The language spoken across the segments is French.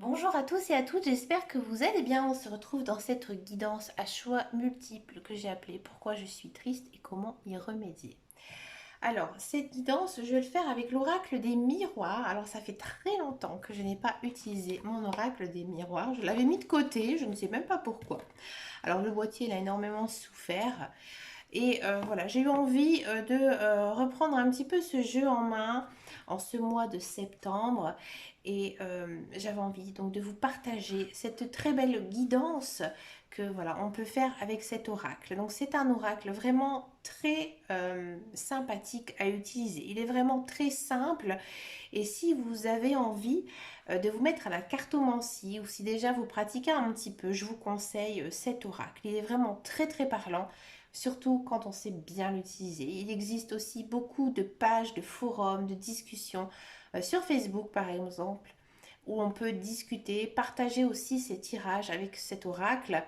Bonjour à tous et à toutes, j'espère que vous allez bien. On se retrouve dans cette guidance à choix multiples que j'ai appelée Pourquoi je suis triste et comment y remédier. Alors, cette guidance, je vais le faire avec l'oracle des miroirs. Alors, ça fait très longtemps que je n'ai pas utilisé mon oracle des miroirs. Je l'avais mis de côté, je ne sais même pas pourquoi. Alors, le boîtier, il a énormément souffert. Et voilà, j'ai eu envie de reprendre un petit peu ce jeu en main en ce mois de septembre. Et j'avais envie donc de vous partager cette très belle guidance que voilà, on peut faire avec cet oracle. Donc c'est un oracle vraiment très sympathique à utiliser. Il est vraiment très simple. Et si vous avez envie de vous mettre à la cartomancie ou si déjà vous pratiquez un petit peu, je vous conseille cet oracle. Il est vraiment très très parlant, surtout quand on sait bien l'utiliser. Il existe aussi beaucoup de pages, de forums, de discussions sur Facebook par exemple, où on peut discuter, partager aussi ses tirages avec cet oracle.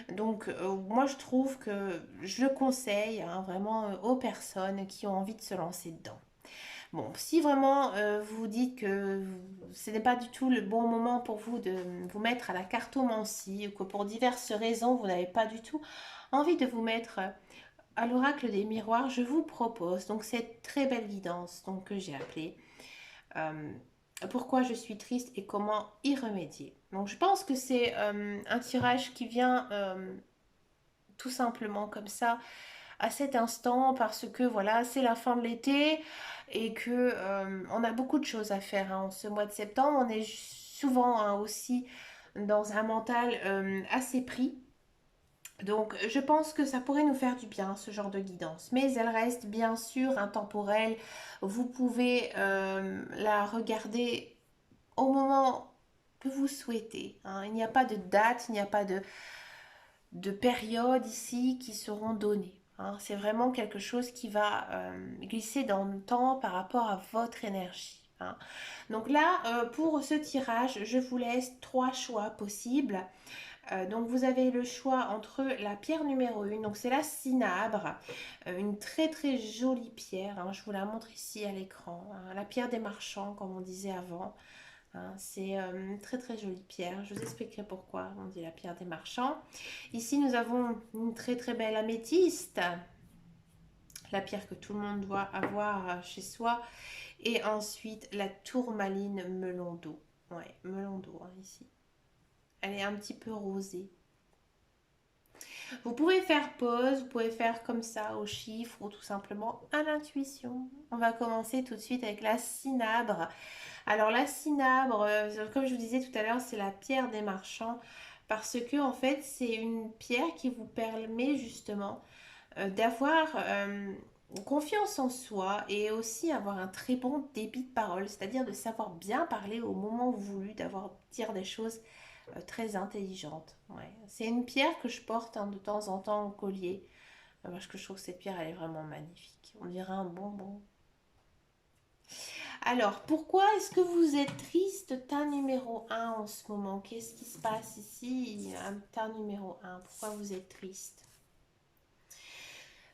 Donc moi je trouve que je le conseille hein, vraiment aux personnes qui ont envie de se lancer dedans. Bon, si vraiment vous vous dites que ce n'est pas du tout le bon moment pour vous de vous mettre à la cartomancie ou que pour diverses raisons vous n'avez pas du tout envie de vous mettre à l'oracle des miroirs, je vous propose donc cette très belle guidance donc, que j'ai appelée euh, Pourquoi je suis triste et comment y remédier. Donc je pense que c'est un tirage qui vient tout simplement comme ça à cet instant parce que voilà, c'est la fin de l'été et que on a beaucoup de choses à faire hein, en ce mois de septembre. On est souvent hein, aussi dans un mental assez pris. Donc je pense que ça pourrait nous faire du bien ce genre de guidance. Mais elle reste bien sûr intemporelle. Vous pouvez la regarder au moment que vous souhaitez, hein. Il n'y a pas de date, il n'y a pas de périodes ici qui seront données, hein. C'est vraiment quelque chose qui va glisser dans le temps par rapport à votre énergie, hein. Donc là, pour ce tirage, je vous laisse trois choix possibles. Donc vous avez le choix entre la pierre numéro 1, donc c'est la cinabre, une très très jolie pierre, hein, je vous la montre ici à l'écran, hein, la pierre des marchands comme on disait avant. Hein, c'est une très très jolie pierre. Je vous expliquerai pourquoi on dit la pierre des marchands. Ici, nous avons une très très belle améthyste, la pierre que tout le monde doit avoir chez soi. Et ensuite, la tourmaline melon d'eau. Ouais, melon d'eau hein, ici. Elle est un petit peu rosée. Vous pouvez faire pause, vous pouvez faire comme ça au chiffre ou tout simplement à l'intuition. On va commencer tout de suite avec la cinabre. Alors la cinabre, comme je vous disais tout à l'heure, c'est la pierre des marchands parce que en fait c'est une pierre qui vous permet justement d'avoir confiance en soi et aussi avoir un très bon débit de parole, c'est-à-dire de savoir bien parler au moment voulu, d'avoir dire des choses très intelligentes. Ouais. C'est une pierre que je porte hein, de temps en temps au collier parce que je trouve que cette pierre elle est vraiment magnifique. On dirait un bonbon. Alors, pourquoi est-ce que vous êtes triste, tas numéro un en ce moment? Qu'est-ce qui se passe ici? Un tas numéro un. Pourquoi vous êtes triste?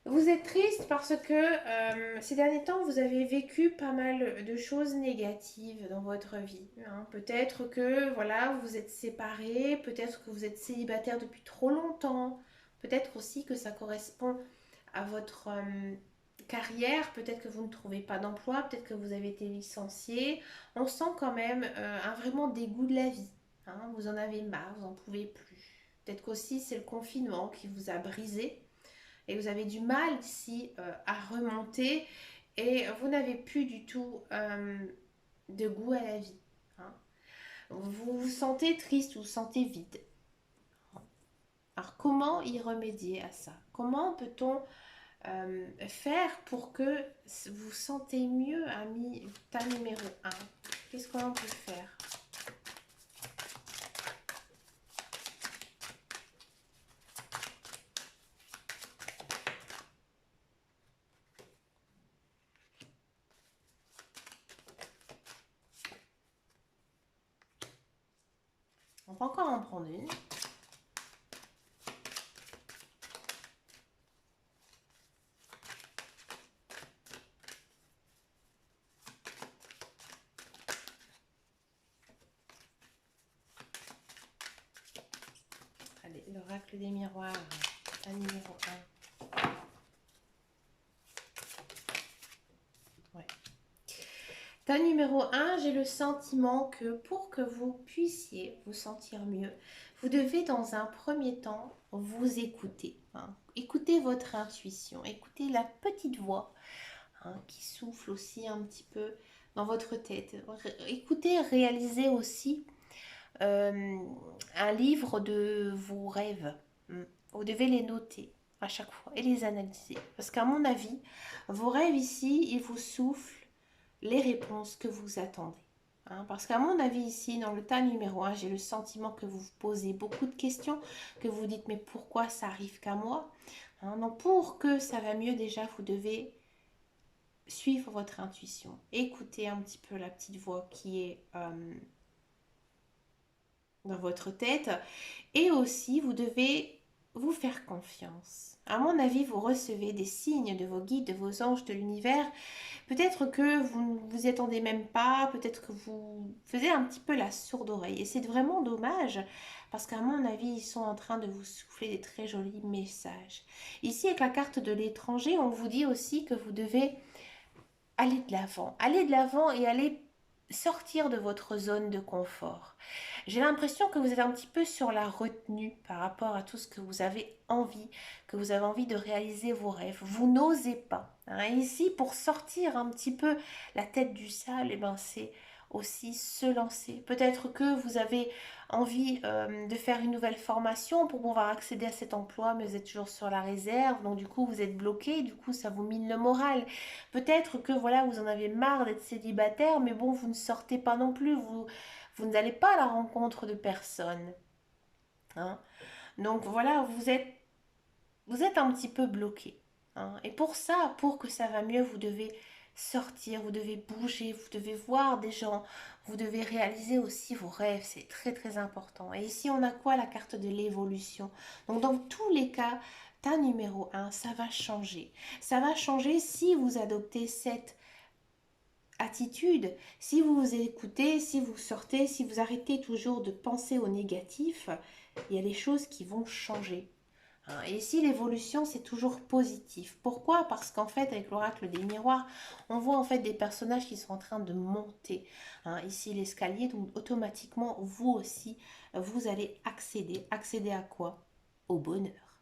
Vous êtes triste parce que ces derniers temps, vous avez vécu pas mal de choses négatives dans votre vie, hein. Peut-être que voilà, vous êtes séparés, peut-être que vous êtes célibataire depuis trop longtemps, peut-être aussi que ça correspond à votre carrière, peut-être que vous ne trouvez pas d'emploi, peut-être que vous avez été licencié. On sent quand même un vraiment dégoût de la vie, hein. Vous en avez marre, vous n'en pouvez plus. Peut-être qu'aussi c'est le confinement qui vous a brisé et vous avez du mal ici à remonter et vous n'avez plus du tout de goût à la vie, hein. Vous vous sentez triste, vous vous sentez vide. Alors comment y remédier à ça? Comment peut-on faire pour que vous vous sentez mieux, ami tas numéro un? Qu'est-ce qu'on peut faire? On peut encore en prendre une. Allez, l'oracle des miroirs, un numéro 1. Ouais. Ta numéro 1, j'ai le sentiment que pour que vous puissiez vous sentir mieux, vous devez dans un premier temps vous écouter. Hein. Écoutez votre intuition, écoutez la petite voix qui souffle aussi un petit peu dans votre tête. Écoutez, réalisez aussi un livre de vos rêves. Vous devez les noter à chaque fois et les analyser. Parce qu'à mon avis, vos rêves ici, ils vous soufflent les réponses que vous attendez. Parce qu'à mon avis ici, dans le tas numéro 1, j'ai le sentiment que vous vous posez beaucoup de questions, que vous dites mais pourquoi ça arrive qu'à moi. Donc pour que ça va mieux déjà, vous devez suivre votre intuition. Écoutez un petit peu la petite voix qui est dans votre tête. Et aussi, vous devez vous faire confiance. À mon avis, vous recevez des signes de vos guides, de vos anges, de l'univers. Peut-être que vous ne vous y attendez même pas, peut-être que vous faisiez un petit peu la sourde oreille. Et c'est vraiment dommage, parce qu'à mon avis, ils sont en train de vous souffler des très jolis messages. Ici, avec la carte de l'étranger, on vous dit aussi que vous devez aller de l'avant et aller sortir de votre zone de confort. J'ai l'impression que vous êtes un petit peu sur la retenue par rapport à tout ce que vous avez envie, que vous avez envie de réaliser vos rêves. Vous n'osez pas. Ici, pour sortir un petit peu la tête du sable, c'est aussi se lancer. Peut-être que vous avez envie de faire une nouvelle formation pour pouvoir accéder à cet emploi, mais vous êtes toujours sur la réserve, donc du coup vous êtes bloqué, du coup ça vous mine le moral. Peut-être que voilà, vous en avez marre d'être célibataire, mais bon, vous ne sortez pas non plus, vous n'allez pas à la rencontre de personne. Hein. Donc voilà, vous êtes un petit peu bloqué. Et pour ça, pour que ça va mieux, vous devez sortir, vous devez bouger, vous devez voir des gens, vous devez réaliser aussi vos rêves, c'est très très important. Et ici, on a quoi? La carte de l'évolution. Donc dans tous les cas, ta numéro 1, ça va changer. Ça va changer si vous adoptez cette attitude, si vous vous écoutez, si vous sortez, si vous arrêtez toujours de penser au négatif, il y a des choses qui vont changer. Et ici, l'évolution, c'est toujours positif. Pourquoi? Parce qu'en fait, avec l'oracle des miroirs, on voit en fait des personnages qui sont en train de monter. Ici, l'escalier, donc automatiquement, vous aussi, vous allez accéder. Accéder à quoi? Au bonheur.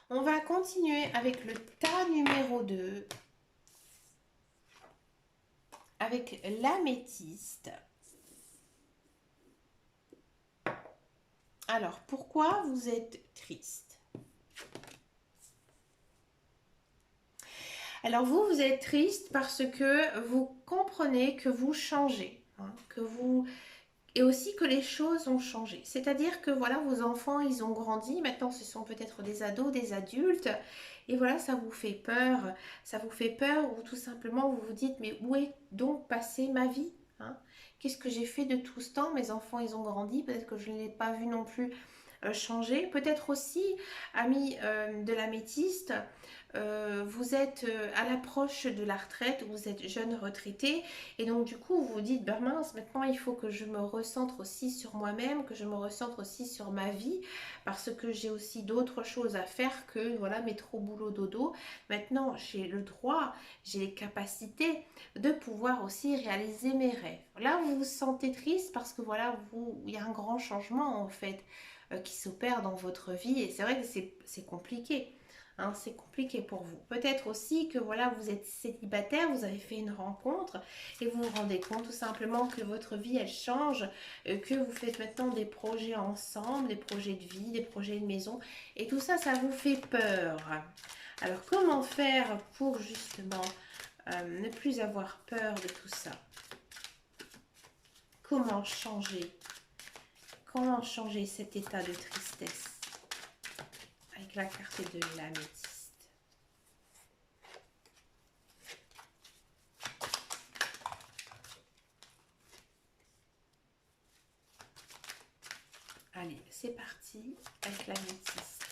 On va continuer avec le tas numéro 2, avec l'améthyste. Alors, pourquoi vous êtes triste? Alors, vous êtes triste parce que vous comprenez que vous changez, que vous... Et aussi que les choses ont changé. C'est-à-dire que voilà, vos enfants, ils ont grandi. Maintenant, ce sont peut-être des ados, des adultes. Et voilà, ça vous fait peur. Ça vous fait peur ou tout simplement, vous vous dites, mais où est donc passée ma vie? Qu'est-ce que j'ai fait de tout ce temps? Mes enfants, ils ont grandi. Peut-être que je ne l'ai pas vu non plus changer. Peut-être aussi, amis de l'améthyste, vous êtes à l'approche de la retraite, vous êtes jeune retraité et donc du coup vous vous dites ben mince, maintenant il faut que je me recentre aussi sur moi-même, que je me recentre aussi sur ma vie parce que j'ai aussi d'autres choses à faire que voilà métro boulot dodo. Maintenant j'ai le droit, j'ai les capacités de pouvoir aussi réaliser mes rêves. Là vous vous sentez triste parce que voilà il y a un grand changement en fait qui s'opère dans votre vie et c'est vrai que c'est compliqué. C'est compliqué pour vous. Peut-être aussi que voilà, vous êtes célibataire, vous avez fait une rencontre et vous vous rendez compte tout simplement que votre vie elle change, que vous faites maintenant des projets ensemble, des projets de vie, des projets de maison et tout ça, ça vous fait peur. Alors comment faire pour justement ne plus avoir peur de tout ça? Comment changer? Comment changer cet état de tristesse? Avec la carte de l'améthyste. Allez, c'est parti avec l'améthyste.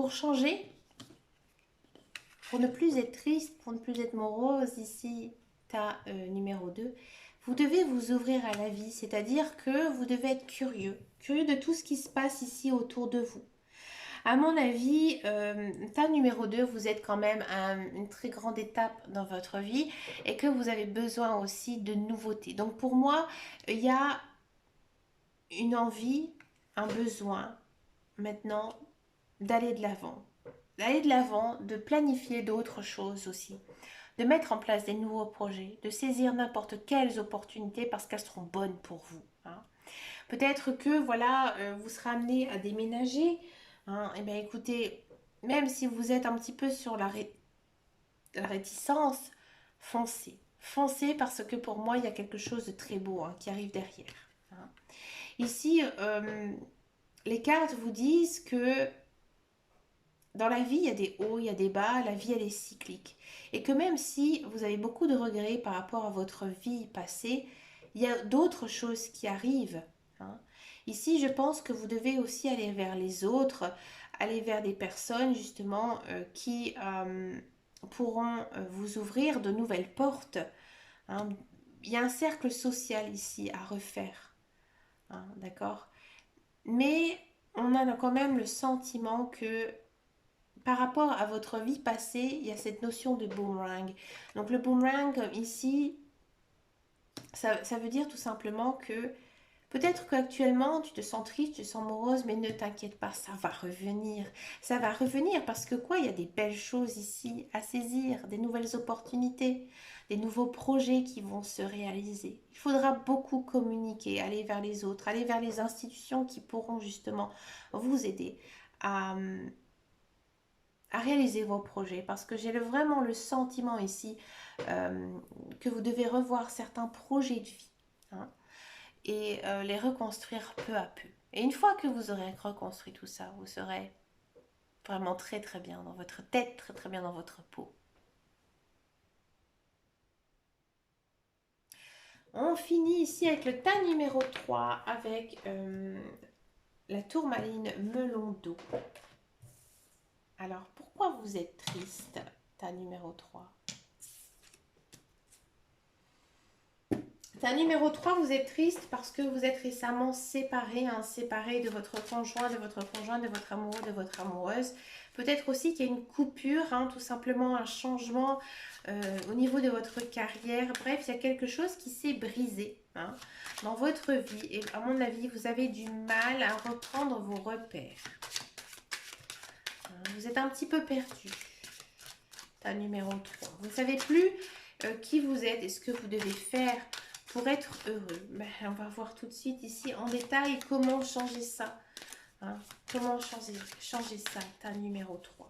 pour changer, pour ne plus être triste, pour ne plus être morose, ici, tas numéro 2, vous devez vous ouvrir à la vie, c'est-à-dire que vous devez être curieux, curieux de tout ce qui se passe ici autour de vous. À mon avis, tas numéro 2, vous êtes quand même à une très grande étape dans votre vie et que vous avez besoin aussi de nouveautés. Donc pour moi, il y a une envie, un besoin maintenant d'aller de l'avant. D'aller de l'avant, de planifier d'autres choses aussi, de mettre en place des nouveaux projets, de saisir n'importe quelles opportunités parce qu'elles seront bonnes pour vous. Hein. Peut-être que voilà, vous serez amené à déménager. Hein. Eh bien écoutez, même si vous êtes un petit peu sur la réticence, foncez. Foncez parce que pour moi, il y a quelque chose de très beau hein, qui arrive derrière. Hein. Ici, les cartes vous disent que dans la vie, il y a des hauts, il y a des bas, la vie, elle est cyclique. Et que même si vous avez beaucoup de regrets par rapport à votre vie passée, il y a d'autres choses qui arrivent. Hein. Ici, je pense que vous devez aussi aller vers les autres, aller vers des personnes justement qui pourront vous ouvrir de nouvelles portes. Hein. Il y a un cercle social ici à refaire. Hein, d'accord? Mais on a quand même le sentiment que par rapport à votre vie passée, il y a cette notion de boomerang. Donc le boomerang ici, ça veut dire tout simplement que peut-être qu'actuellement tu te sens triste, tu te sens morose, mais ne t'inquiète pas, ça va revenir. Ça va revenir parce que quoi, il y a des belles choses ici à saisir, des nouvelles opportunités, des nouveaux projets qui vont se réaliser. Il faudra beaucoup communiquer, aller vers les autres, aller vers les institutions qui pourront justement vous aider à réaliser vos projets parce que j'ai vraiment le sentiment ici que vous devez revoir certains projets de vie hein, et les reconstruire peu à peu. Et une fois que vous aurez reconstruit tout ça, vous serez vraiment très très bien dans votre tête, très très bien dans votre peau. On finit ici avec le tas numéro 3 avec la tourmaline melon d'eau. Alors pourquoi vous êtes triste, tas numéro 3? Numéro 3, vous êtes triste parce que vous êtes récemment séparé, hein, séparé de votre conjoint, de votre conjointe, de votre amoureux, de votre amoureuse. Peut-être aussi qu'il y a une coupure, hein, tout simplement un changement au niveau de votre carrière. Bref, il y a quelque chose qui s'est brisé hein, dans votre vie. Et à mon avis, vous avez du mal à reprendre vos repères. Vous êtes un petit peu perdu. Numéro 3. Vous ne savez plus qui vous êtes et ce que vous devez faire pour être heureux. Ben, on va voir tout de suite ici en détail comment changer ça. Hein? Comment changer ça, ta numéro 3.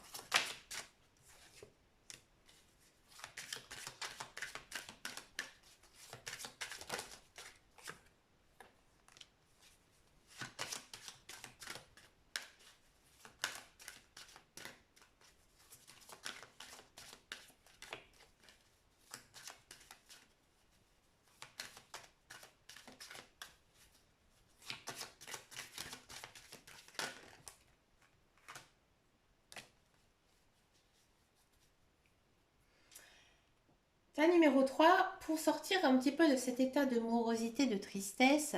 Numéro 3, pour sortir un petit peu de cet état de morosité, de tristesse,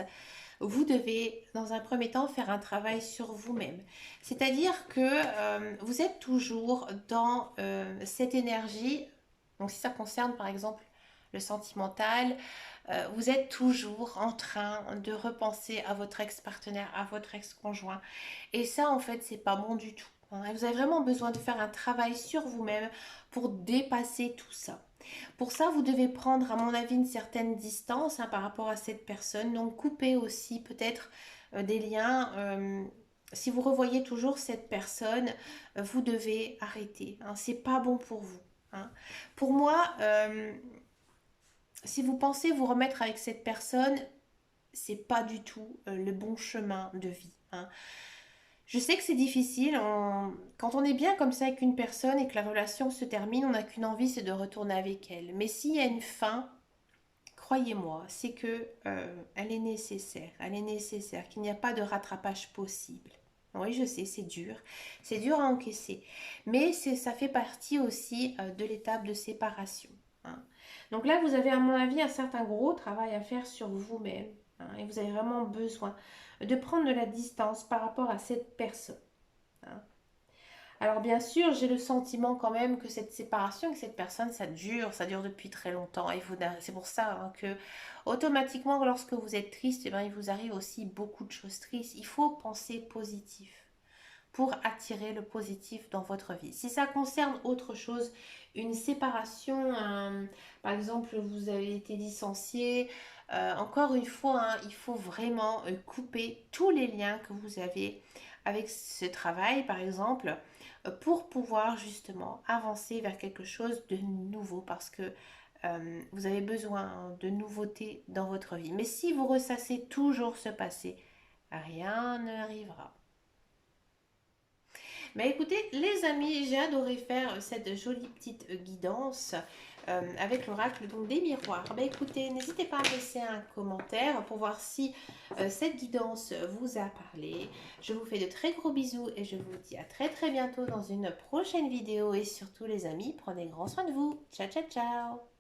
vous devez, dans un premier temps, faire un travail sur vous-même. C'est-à-dire que vous êtes toujours dans cette énergie, donc si ça concerne par exemple le sentimental, vous êtes toujours en train de repenser à votre ex-partenaire, à votre ex-conjoint. Et ça, en fait, c'est pas bon du tout. Hein. Vous avez vraiment besoin de faire un travail sur vous-même pour dépasser tout ça. Pour ça, vous devez prendre, à mon avis, une certaine distance hein, par rapport à cette personne. Donc, couper aussi peut-être des liens. Si vous revoyez toujours cette personne, vous devez arrêter. Hein, c'est pas bon pour vous. Hein. Pour moi, si vous pensez vous remettre avec cette personne, c'est pas du tout le bon chemin de vie. Hein. Je sais que c'est difficile. Quand on est bien comme ça avec une personne et que la relation se termine, on n'a qu'une envie, c'est de retourner avec elle. Mais s'il y a une fin, croyez-moi, c'est que elle est nécessaire. Elle est nécessaire, qu'il n'y a pas de rattrapage possible. Oui, je sais, c'est dur à encaisser, mais ça fait partie aussi de l'étape de séparation, hein. Donc là, vous avez à mon avis un certain gros travail à faire sur vous-même, hein, et vous avez vraiment besoin de prendre de la distance par rapport à cette personne, hein. Alors bien sûr, j'ai le sentiment quand même que cette séparation, que cette personne, ça dure depuis très longtemps. Et c'est pour ça hein, que automatiquement, lorsque vous êtes triste, eh ben, il vous arrive aussi beaucoup de choses tristes. Il faut penser positif pour attirer le positif dans votre vie. Si ça concerne autre chose, une séparation, par exemple, vous avez été licencié, encore une fois, hein, il faut vraiment couper tous les liens que vous avez avec ce travail, par exemple, pour pouvoir justement avancer vers quelque chose de nouveau, parce que vous avez besoin hein, de nouveautés dans votre vie. Mais si vous ressassez toujours ce passé, rien n'arrivera. Bah écoutez, les amis, j'ai adoré faire cette jolie petite guidance avec l'oracle donc des miroirs. Bah écoutez, n'hésitez pas à laisser un commentaire pour voir si cette guidance vous a parlé. Je vous fais de très gros bisous et je vous dis à très très bientôt dans une prochaine vidéo. Et surtout les amis, prenez grand soin de vous. Ciao ciao ciao.